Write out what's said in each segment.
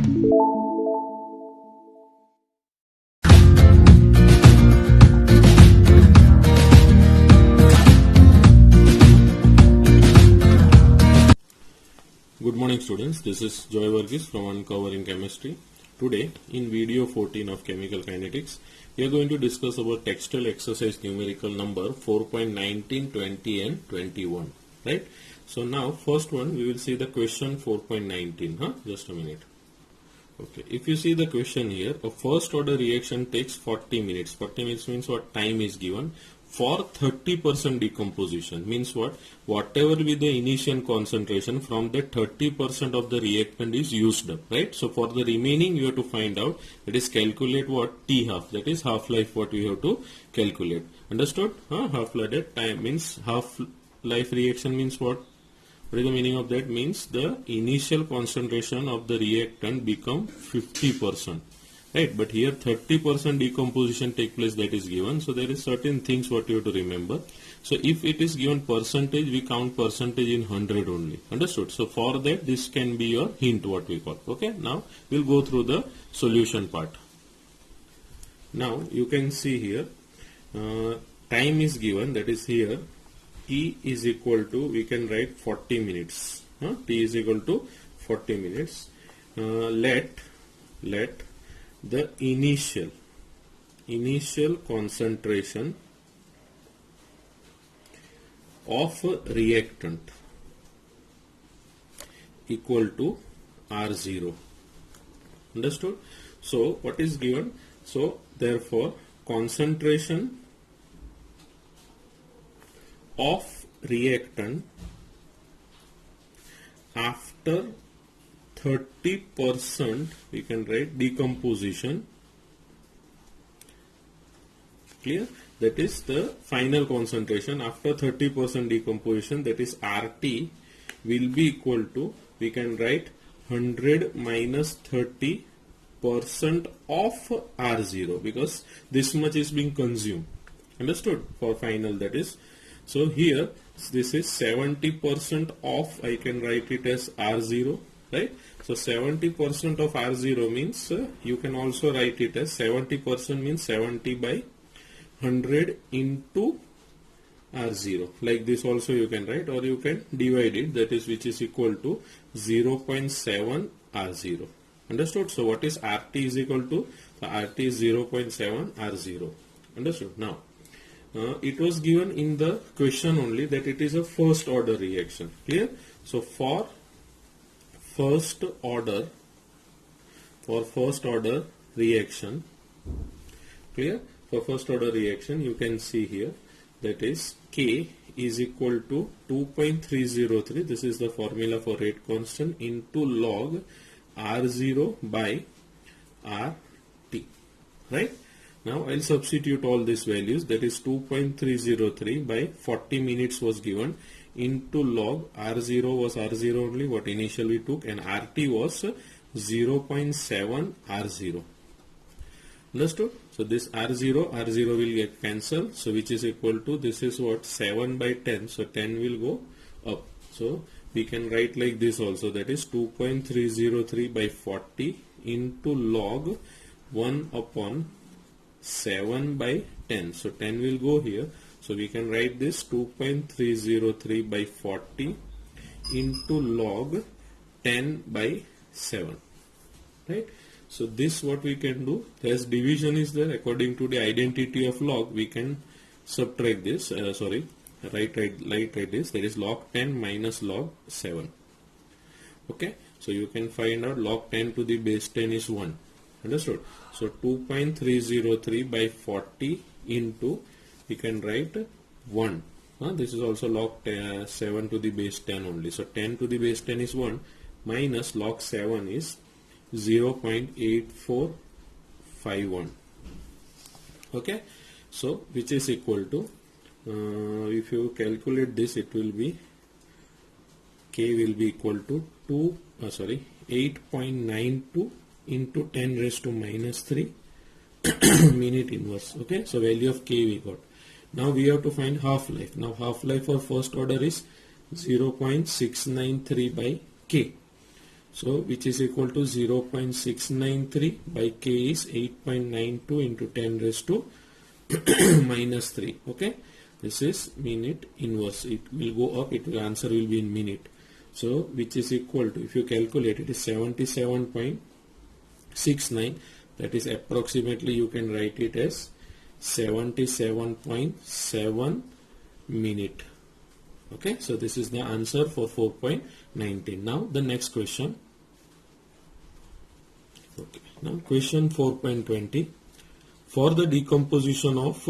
Good morning students, this is Joy Varghese from Uncovering Chemistry. Today in video 14 of Chemical Kinetics, we are going to discuss about textile exercise numerical number 4.19, 20 and 21. Right? So now first one we will see the question 4.19. Just a minute. Okay, if you see the question here, a first order reaction takes 40 minutes. 40 minutes means what time is given for 30% decomposition. Means what? Whatever be the initial concentration, from that 30% of the reactant is used up, right? So for the remaining you have to find out, that is calculate what? T half, that is half-life what we have to calculate. Understood? Half-life time means half-life reaction means what? What is the meaning of that? Means the initial concentration of the reactant become 50%, right? But here 30% decomposition take place, that is given. So there is certain things what you have to remember. So if it is given percentage, we count percentage in 100 only. Understood? So for that, this can be your hint, what we call. Okay. Now we'll go through the solution part. Now you can see here, time is given, that is here. T is equal to, we can write 40 minutes. T is equal to 40 minutes. Let the initial concentration of a reactant equal to R0. Understood? So what is given? So therefore concentration of reactant after 30% we can write decomposition. Clear? That is the final concentration after 30% decomposition, that is RT will be equal to, we can write 100 minus 30% of R0, because this much is being consumed. Understood? For final, that is. So here this is 70% of, I can write it as R0, right? So 70% of R0 means you can also write it as 70% means 70 by 100 into R0. Like this also you can write, or you can divide it, that is which is equal to 0.7 R0. Understood? So what is RT is equal to? So RT is 0.7 R0. Understood? Now it was given in the question only that it is a first order reaction. Clear? So for first order reaction, clear? For first order reaction you can see here, that is K is equal to 2.303, this is the formula for rate constant, into log R0 by RT, right? Now I'll substitute all these values, that is 2.303 by 40 minutes was given into log R0 was R0 only what initially we took, and RT was 0.7 R0. Understood? So this R0 will get cancelled, so which is equal to, this is what, 7 by 10, so 10 will go up. So we can write like this also, that is 2.303 by 40 into log 1 upon 7 by 10. So 10 will go here. So we can write this 2.303 by 40 into log 10 by 7. Right? So this what we can do, as division is there, according to the identity of log, we can subtract this, write this, that is log 10 minus log 7. Okay? So you can find out log 10 to the base 10 is 1. Understood? So 2.303 by 40 into, we can write 1. This is also log 7 to the base 10 only. So 10 to the base 10 is 1 minus log 7 is 0.8451. Okay? So which is equal to, if you calculate this, it will be, K will be equal to 8.92 into 10 raised to minus 3 minute inverse. Okay, so value of K we got. Now we have to find half-life. Now half-life for first order is 0.693 by K. So which is equal to 0.693 by K is 8.92 into 10 raised to minus 3. Okay, this is minute inverse. It will go up, answer will be in minute. So which is equal to, if you calculate, it is 77.69. that is approximately, you can write it as 77.7 minute. Okay, so this is the answer for 4.19. Now the next question. Okay, now question 4.20. For the decomposition of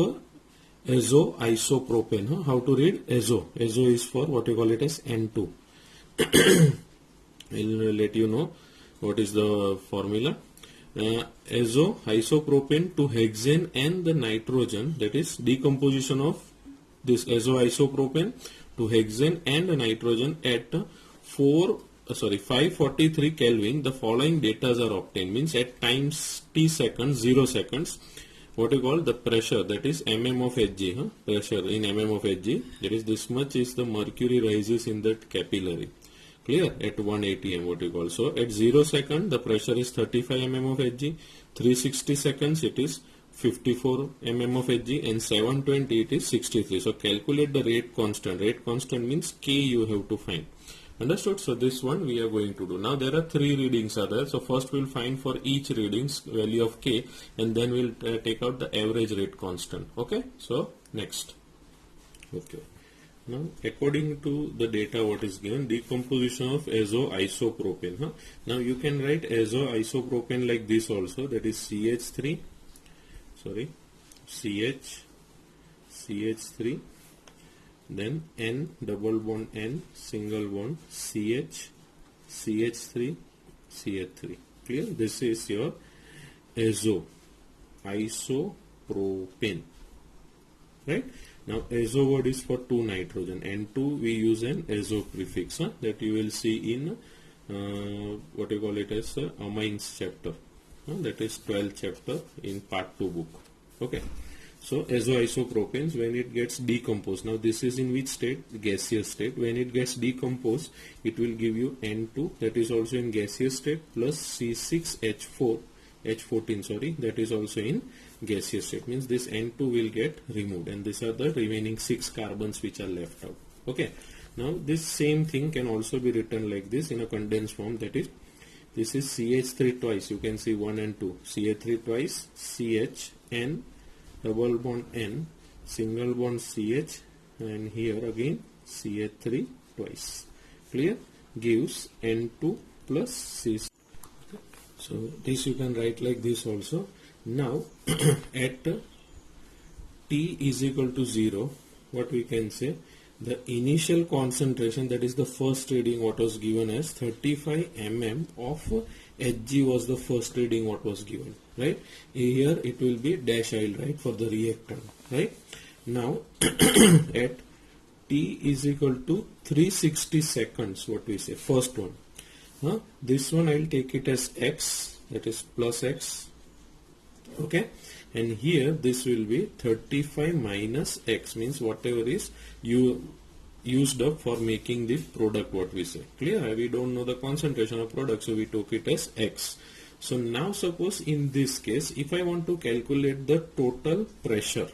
azo-isopropane, how to read azo? Azo is for what you call it as N2. I'll let you know what is the formula. Azo-isopropane to hexane and the nitrogen, that is decomposition of this azo-isopropane to hexane and nitrogen at 543 Kelvin. The following data are obtained, means at times t seconds, 0 seconds, what you call the pressure, that is mm of Hg, pressure in mm of Hg, that is this much is the mercury rises in that capillary. Clear? At 1 atm, what you call. So at 0 second the pressure is 35 mm of Hg, 360 seconds it is 54 mm of Hg, and 720 it is 63. So calculate the rate constant. Rate constant means K you have to find. Understood? So this one we are going to do. Now there are 3 readings are there. So first we'll find for each readings value of K, and then we'll take out the average rate constant. Okay? So next. Okay. Now according to the data what is given, decomposition of azo-isopropane. Now you can write azo-isopropane like this also, that is CH3, CH3, then N double bond N single bond CH, CH3, CH3. Clear? This is your azo-isopropane. Right? Now azo word is for 2 nitrogen, N2 we use an azo prefix, that you will see in what you call it as amines chapter, that is 12th chapter in part 2 book. Okay, so azo-isopropanes, when it gets decomposed, now this is in which state? Gaseous state. When it gets decomposed, it will give you N2, that is also in gaseous state, plus H14, that is also in gaseous state. Means this N2 will get removed, and these are the remaining 6 carbons which are left out. Okay, now this same thing can also be written like this in a condensed form, that is, this is CH3 twice, you can see 1 and 2, CH3 twice, CH, N, double bond N, single bond CH, and here again CH3 twice. Clear? Gives N2 plus C. So this you can write like this also. Now at T is equal to 0, what we can say, the initial concentration, that is the first reading what was given as 35 mm of Hg was the first reading what was given, right? Here it will be dash, I will write for the reactant, right? Now at T is equal to 360 seconds, what we say, first one. This one I will take it as X, that is plus X. Okay, and here this will be 35 minus X, means whatever is you used up for making the product, what we say. Clear? We don't know the concentration of product, so we took it as X. So now suppose in this case, if I want to calculate the total pressure,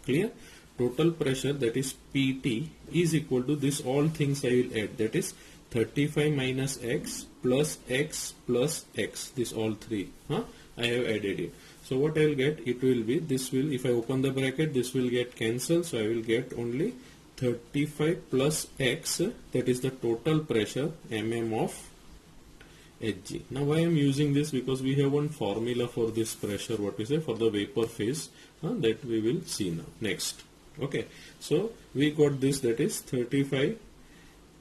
clear? Total pressure, that is PT, is equal to this all things I will add, that is 35 minus X plus X plus X, this all 3. I have added it. So what I will get, it will be, this will, if I open the bracket, this will get cancelled, so I will get only 35 plus X, that is the total pressure mm of Hg. Now why I am using this, because we have one formula for this pressure, what we say, for the vapor phase, that we will see now. Next. Okay, so we got this, that is 35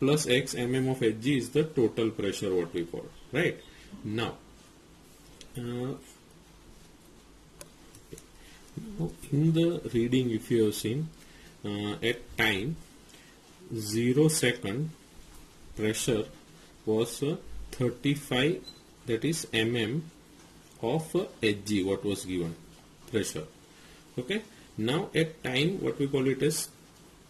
plus X mm of Hg is the total pressure what we call, right? Now in the reading, if you have seen, at time 0 second pressure was 35, that is mm of Hg what was given pressure. Okay, now at time what we call it as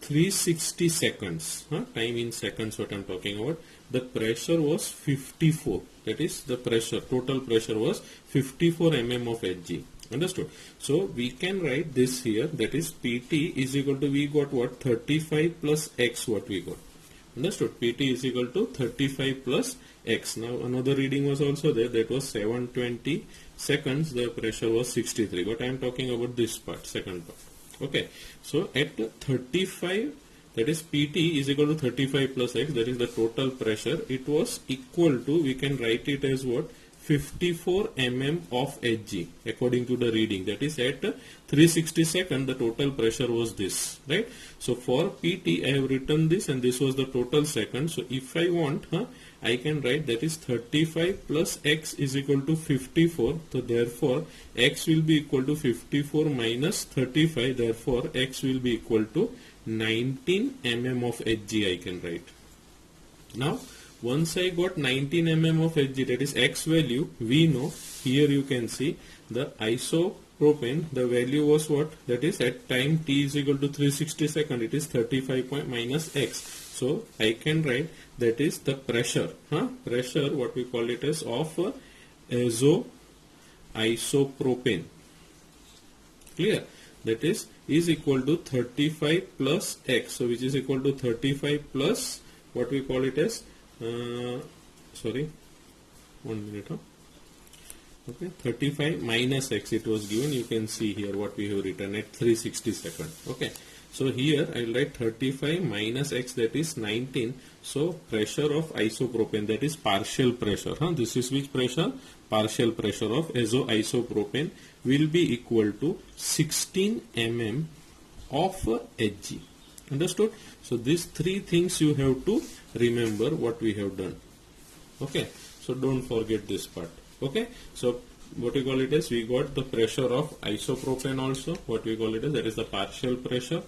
360 seconds, time in seconds what I am talking about, the pressure was 54. That is, the pressure, total pressure was 54 mm of Hg. Understood? So we can write this here, that is PT is equal to, we got what, 35 plus X, what we got. Understood? PT is equal to 35 plus X. Now another reading was also there, that was 720 seconds, the pressure was 63, but I am talking about this part, second part. Okay, so at 35, that is PT is equal to 35 plus X, that is the total pressure, it was equal to, we can write it as what, 54 mm of Hg according to the reading. That is at 360 seconds the total pressure was this, right? So for PT I have written this, and this was the total second. So if I want, I can write that is 35 plus X is equal to 54. So therefore X will be equal to 54 minus 35. Therefore X will be equal to 19 mm of Hg, I can write. Now once I got 19 mm of Hg, that is X value, we know, here you can see the isopropane, the value was what, that is at time t is equal to 360 seconds, it is 35 minus X. So I can write that is the pressure, pressure, what we call it as, of isopropane. Clear? That is equal to 35 plus X, so which is equal to 35 plus, what we call it as, sorry, 1 minute. Okay, 35 minus X it was given. You can see here what we have written at 360 seconds. Okay, so here I will write 35 minus X, that is 19. So pressure of isopropane, that is partial pressure. This is which pressure? Partial pressure of isopropane will be equal to 16 mm of Hg. Understood? So these three things you have to remember what we have done. Okay, so don't forget this part. Okay, so what we call it as, we got the pressure of isopropane also, what we call it as, that is the partial pressure.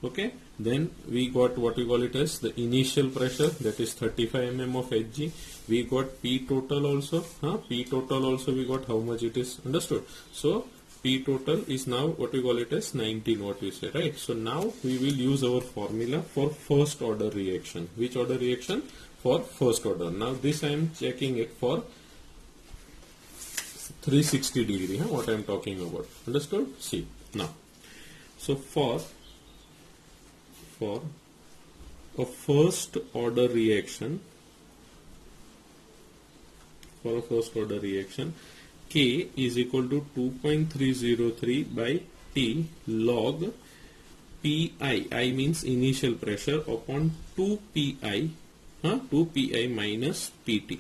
Okay, then we got what we call it as the initial pressure, that is 35 mm of Hg. We got P total also, P total also we got how much it is. Understood? So P total is now what we call it as 19, what we say, right? So now we will use our formula for first order reaction. Which order reaction? For first order. Now this I am checking it for 360 degree, what I am talking about. Understood? See now. So for a first order reaction, K is equal to 2.303 by T log Pi, I means initial pressure, upon 2 Pi minus Pt.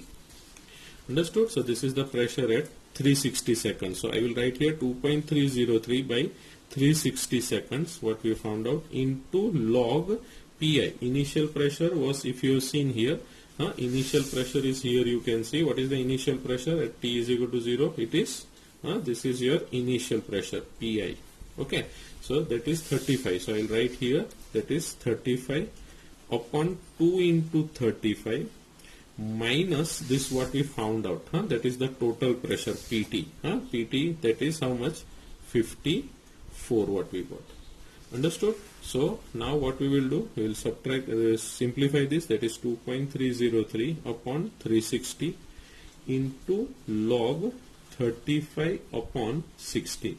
Understood? So this is the pressure at 360 seconds. So I will write here 2.303 by 360 seconds, what we found out, into log Pi. Initial pressure was, if you have seen here, initial pressure is here, you can see what is the initial pressure at t is equal to 0. It is, this is your initial pressure, Pi. Okay, so that is 35. So I will write here, that is 35 upon 2 into 35 minus this what we found out, that is the total pressure Pt. Pt, that is how much? 54 what we got. Understood? So now what we will do, we will subtract, simplify this, that is 2.303 upon 360 into log 35 upon 60.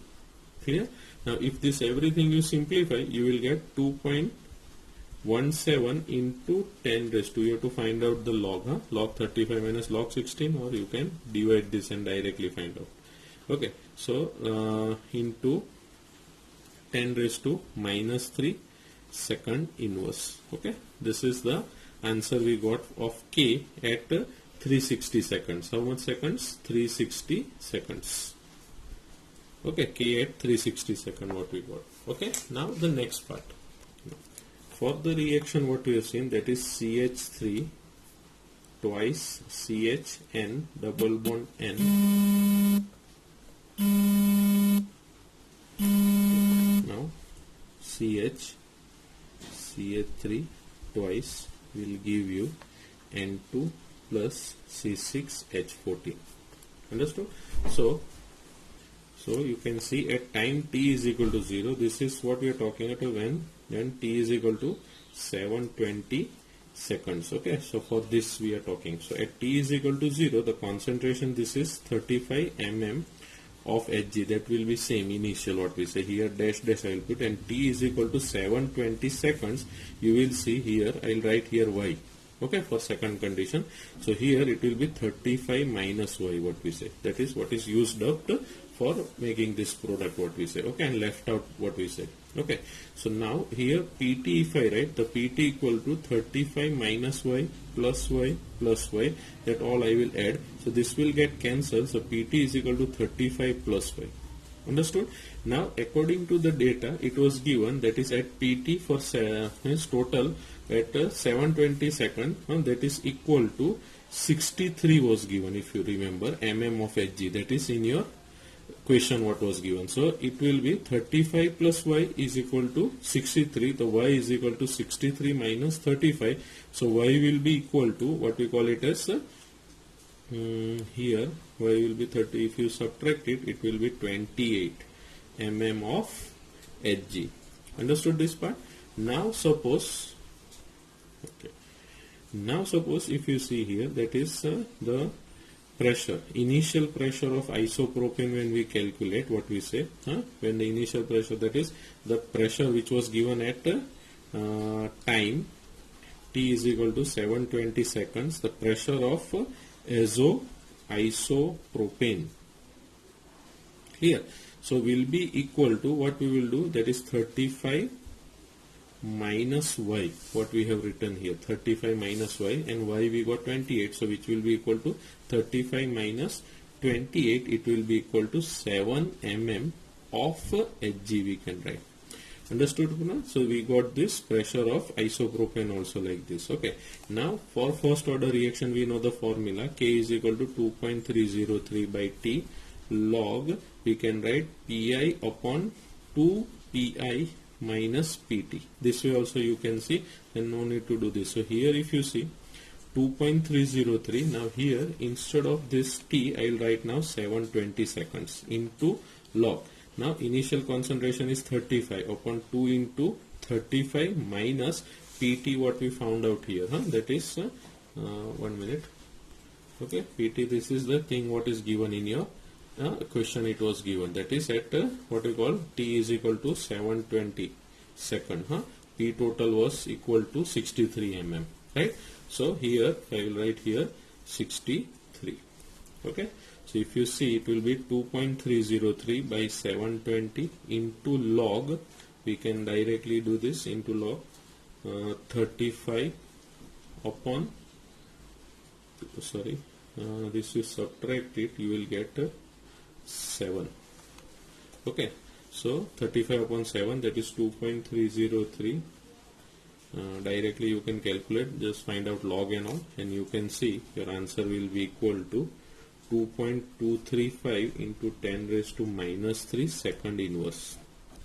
Clear? Now if this everything you simplify, you will get 2.17 into 10 raised to, you have to find out the log, log 35 minus log 16, or you can divide this and directly find out. Okay, so into 10 raised to minus 3 second inverse. Okay, this is the answer we got of K at 360 seconds. How much seconds? 360 seconds. Okay, K at 360 seconds what we got. Okay, now the next part. For the reaction what we have seen, that is CH3 twice CHN double bond N. Now CH3 twice will give you N2 plus C6H14. Understood? So you can see at time t is equal to 0, this is what we are talking about when t is equal to 720 seconds. Okay, so for this we are talking. So at T is equal to 0, the concentration, this is 35 mm of Hg. That will be same initial what we say here, dash dash I will put, and T is equal to 720 seconds. You will see here, I will write here Y. Okay, for second condition. So here it will be 35 minus Y what we say. That is what is used up for making this product what we say. Okay, and left out what we said. Okay, so now here PT, if I write the PT equal to 35 minus Y plus Y plus Y, that all I will add. So this will get cancelled. So PT is equal to 35 plus Y. Understood? Now according to the data it was given, that is at PT for total at 720 seconds, that is equal to 63 was given, if you remember, mm of Hg. That is in your question what was given. So it will be 35 plus Y is equal to 63. The Y is equal to 63 minus 35. So Y will be equal to what we call it as here Y will be 30. If you subtract it, it will be 28 mm of Hg. Understood this part? Now suppose, okay, now suppose if you see here, that is the pressure, initial pressure of isopropane when we calculate what we say, when the initial pressure, that is the pressure which was given at time T is equal to 720 seconds, the pressure of isopropane here. So will be equal to what we will do, that is 35 minus Y, what we have written here, 35 minus Y, and Y we got 28, so which will be equal to 35 minus 28, it will be equal to 7 mm of Hg we can write. Understood, Puna? So we got this pressure of isopropane also like this. Okay, now for first order reaction we know the formula, K is equal to 2.303 by T log, we can write Pi upon 2 Pi minus Pt. This way also you can see, and no need to do this. So here if you see 2.303, now here instead of this T I will write now 720 seconds into log. Now initial concentration is 35 upon 2 into 35 minus Pt, what we found out here, that is 1 minute. Okay, Pt, this is the thing what is given in your question, it was given, that is at what we call T is equal to 720 second. P total was equal to 63 mm, right? So here I will write here 63. Okay, so if you see, it will be 2.303 by 720 into log, we can directly do this into log 35 upon, sorry, this is subtract it, you will get 7. Okay, so 35 upon 7, that is 2.303. Directly you can calculate, just find out log and all, and you can see your answer will be equal to 2.235 into 10 raised to minus 3 second inverse.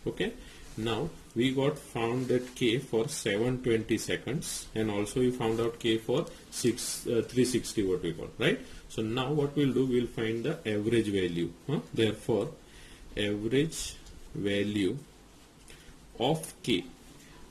Okay, now we got found that K for 720 seconds, and also we found out K for 360 what we call, right? So now what we'll do, we'll find the average value. Therefore average value of K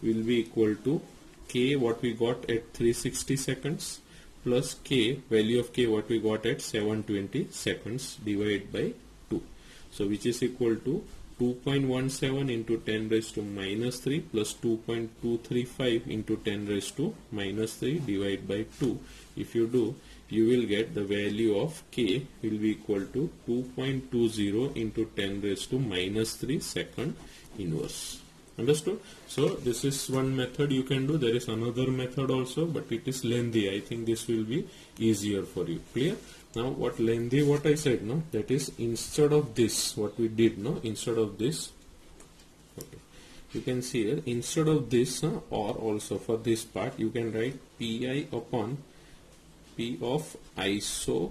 will be equal to K what we got at 360 seconds plus K, value of K what we got at 720 seconds divided by 2. So which is equal to 2.17 into 10 raised to minus 3 plus 2.235 into 10 raised to minus 3 divided by 2. If you do, you will get the value of K will be equal to 2.20 into 10 raised to minus 3 second inverse. Understood? So this is one method you can do. There is another method also, but it is lengthy. I think this will be easier for you. Clear? Now what lengthy, what I said, no, that is instead of this, what we did, no, instead of this, okay, you can see here, instead of this, or also for this part, you can write Pi upon P of isopropane.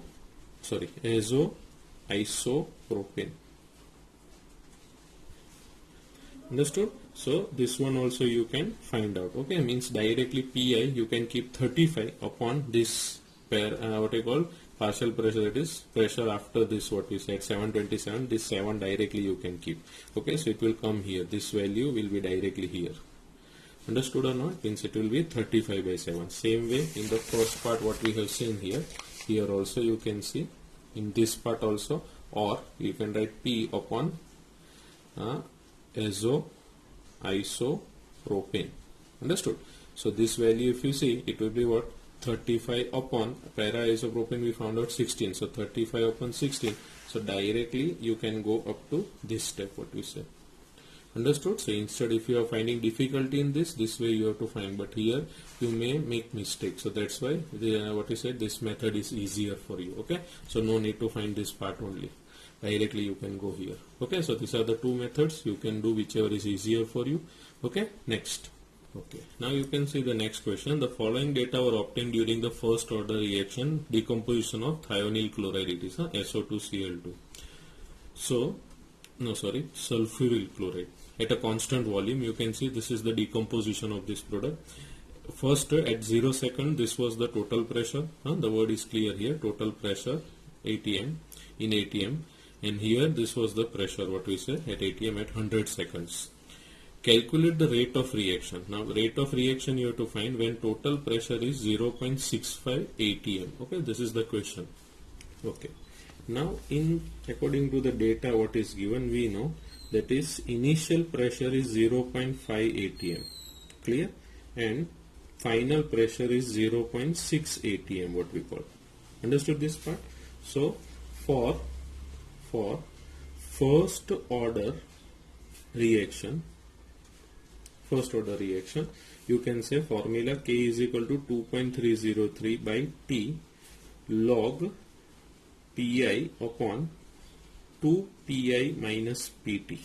Understood? So this one also you can find out. Okay, means directly Pi you can keep 35 upon this pair, what I call partial pressure, that is pressure after this what we said 727, this 7 directly you can keep. Okay, so it will come here, this value will be directly here. Understood or not? Means it will be 35 by 7. Same way in the first part what we have seen here. Here also you can see in this part also, or you can write P upon azo isopropane. Understood? So this value if you see, it will be what? 35 upon para isopropane we found out 16. So 35 upon 16. So directly you can go up to this step what we say. Understood? So instead if you are finding difficulty in this way you have to find, but here you may make mistake. So that's why what we said, this method is easier for you. Okay, so no need to find this part only, directly you can go here. Okay, so these are the two methods, you can do whichever is easier for you. Okay, next. Okay, now you can see the next question. The following data were obtained during the first order reaction decomposition of thionyl chloride, it is SO2Cl2. So no, sorry, sulfuryl chloride at a constant volume. You can see this is the decomposition of this product. First at 0 second this was the total pressure, the word is clear here, total pressure ATM in ATM, and here this was the pressure what we say at ATM at 100 seconds. Calculate the rate of reaction. Now rate of reaction you have to find when total pressure is 0.65 ATM. Okay, this is the question. Okay, now according to the data what is given, we know that is initial pressure is 0.5 ATM, clear, and final pressure is 0.6 ATM what we call. Understood this part? So for first order reaction, you can say formula K is equal to 2.303 by T log Pi upon 2 Pi minus Pt.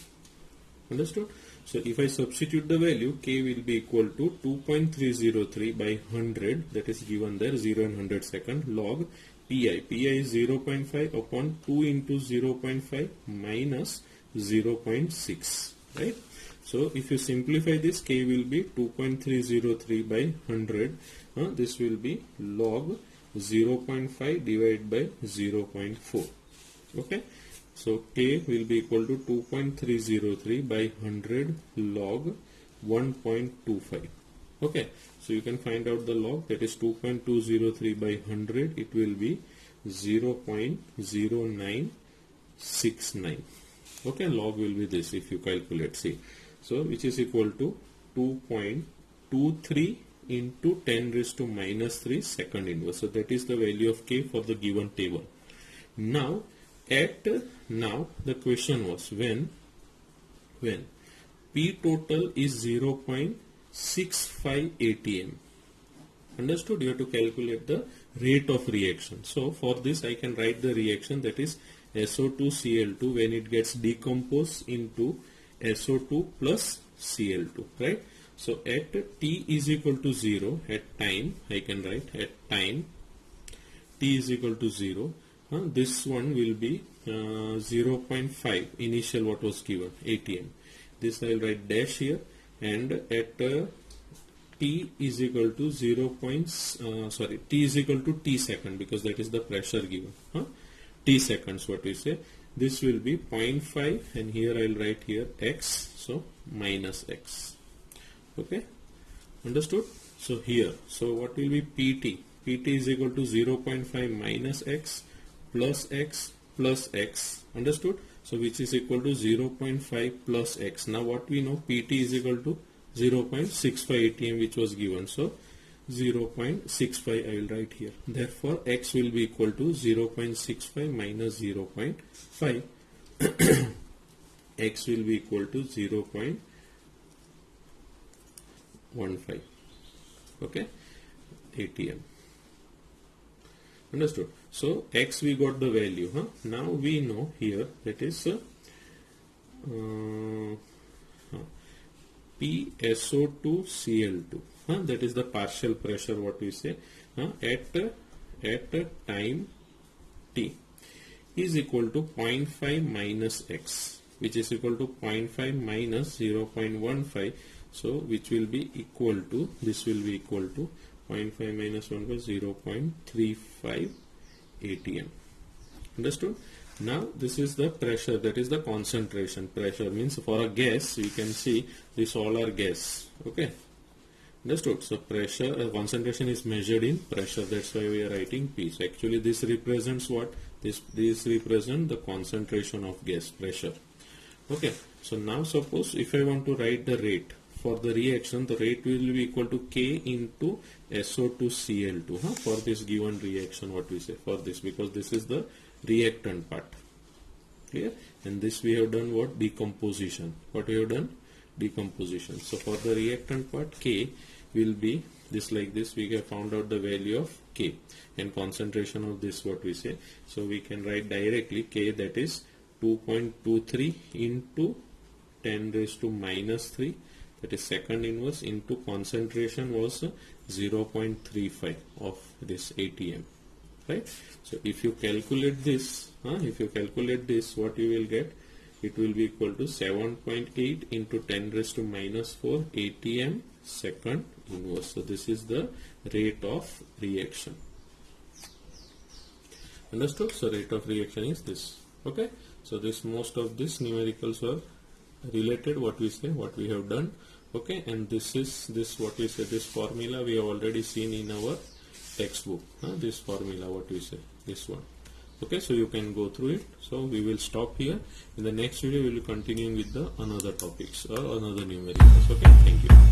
Understood? So if I substitute the value, K will be equal to 2.303 by 100, that is given there, 0 and 100 second, log Pi. Pi is 0.5 upon 2 into 0.5 minus 0.6, right? So if you simplify this, K will be 2.303 by 100. This will be log 0.5 divided by 0.4. Okay. So K will be equal to 2.303 by 100 log 1.25. Okay. So you can find out the log, that is 2.203 by 100. It will be 0.0969. Okay. Log will be this if you calculate. See. So which is equal to 2.23 into 10 raised to minus 3 second inverse. So that is the value of K for the given table. Now the question was when P total is 0.65 ATM. Understood? You have to calculate the rate of reaction. So for this I can write the reaction, that is SO2Cl2 when it gets decomposed into SO2 plus Cl2, right? So at T is equal to 0, at time I can write at time T is equal to 0. This one will be 0.5 initial what was given ATM. This I will write dash here, and at T is equal to T is equal to T second, because that is the pressure given. T seconds what we say. This will be 0.5, and here I will write here X, so minus X. Okay, understood? So here, so what will be PT? PT is equal to 0.5 minus X plus X plus X. Understood? So which is equal to 0.5 plus X. Now what we know, PT is equal to 0.65 ATM which was given. So 0.65 I will write here. Therefore X will be equal to 0.65 minus 0.5. X will be equal to 0.15. Okay, ATM. Understood? So X we got the value. Now we know here that is PSO2Cl2. That is the partial pressure what we say at time T is equal to 0.5 minus X, which is equal to 0.5 minus 0.15. So which will be equal to, this will be equal to 0.5 minus 1 was 0.35 ATM. Understood? Now this is the pressure, that is the concentration. Pressure means for a gas, you can see this all are gas. Okay, Understood? So pressure, concentration is measured in pressure. That's why we are writing P. So actually this represents what? This represents the concentration of gas, pressure. Okay. So now suppose if I want to write the rate for the reaction, the rate will be equal to K into SO2Cl2 for this given reaction, what we say for this, because this is the reactant part. Clear? And this we have done what? Decomposition. What we have done? Decomposition. So for the reactant part, K will be this like this. We have found out the value of K and concentration of this, what we say. So we can write directly K, that is 2.23 into 10 raised to minus 3, that is second inverse, into concentration was 0.35 of this ATM, right? So if you calculate this, what you will get? It will be equal to 7.8 into 10 raised to minus 4 ATM second inverse. So this is the rate of reaction. Understood? So rate of reaction is this. Okay. So this, most of these numericals were related, what we say, what we have done. Okay. And this is this, what we say, this formula we have already seen in our textbook. This formula, what we say, this one. Okay, so you can go through it. So we will stop here. In the next video we will continue with the another topics or another numericals. Okay, thank you.